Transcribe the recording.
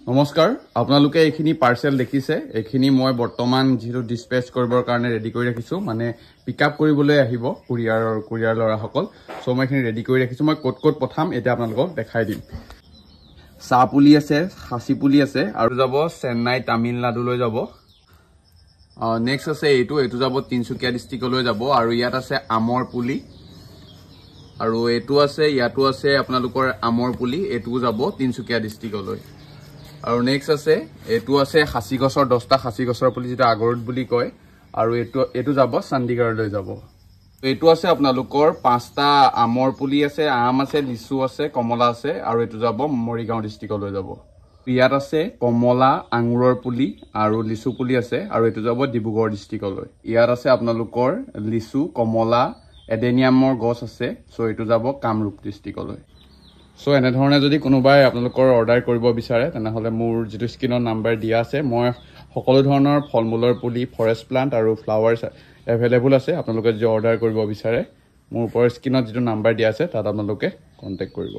নমস্কাৰ আপোনালোকে এইখিনি পাৰ্সেল দেখিছে এইখিনি মই বৰ্তমান যেটো ডিসপেচ কৰিবৰ কাৰণে ৰেডি কৰি ৰাখিছো মানে পিকআপ কৰিবলৈ আহিব কুৰিয়াৰ লৰাসকল সো মই এইখিনি ৰেডি কৰি ৰাখিছো মই কোট পঠাম এটা আপোনালোকক দেখাই দিম সাপুলি আছে খাসিপুলি আছে আৰু যাব চেন্নাই তামিলনাডুলৈ যাব নেক্সট আছে এইটো যাব তিনসুকিয়া ডিস্ট্ৰিক্টলৈ যাব আৰু ইয়াত আছে আমৰ পুলি আৰু এইটো আছে ইয়াতো আছে আপোনালোকৰ আমৰ পুলি এইটো যাব তিনসুকিয়া ডিস্ট্ৰিক্টলৈ আৰু নেক্সট আছে এটো আছে খাসি গছৰ 10টা খাসি গছৰ পুলি যেটা আগৰত বুলি কয় আৰু এটো যাব চণ্ডীগড়লৈ যাব এটো আছে আপোনালোকৰ 5টা আমৰ পুলি আছে আম আছে লিচু আছে কমলা আছে আৰু এটো যাব মৰিগাঁও ডিস্ট্ৰিক্টলৈ যাব ইয়াত আছে কমলা আঙুৰৰ পুলি আৰু লিচু পুলি আছে আৰু এটো যাব ডিব্ৰুগড় ডিস্ট্ৰিক্টলৈ ইয়াত আছে আপোনালোকৰ লিচু কমলা এডেনিয়ামৰ গছ আছে সো এটো যাব কামৰূপ ডিস্ট্ৰিক্টলৈ সো এনে ধৰণে যদি কোনোবাই আপোনালোকৰ অৰ্ডাৰ কৰিব বিচাৰে তেনেহলে মোৰ যেটো স্ক্ৰিনৰ নাম্বাৰ দিয়া আছে মই সকলো ধৰণৰ ফলমূলৰ পুলি ফৰেষ্ট প্লান্ট আৰু ফ্লাৱাৰ্স এভেইলেবল আছে আপোনালোকে যদি অৰ্ডাৰ কৰিব বিচাৰে মোৰ ওপৰৰ স্ক্ৰিনত যেটো নাম্বাৰ দিয়া আছে তাত আপোনালোকে কন্টাক্ট কৰিব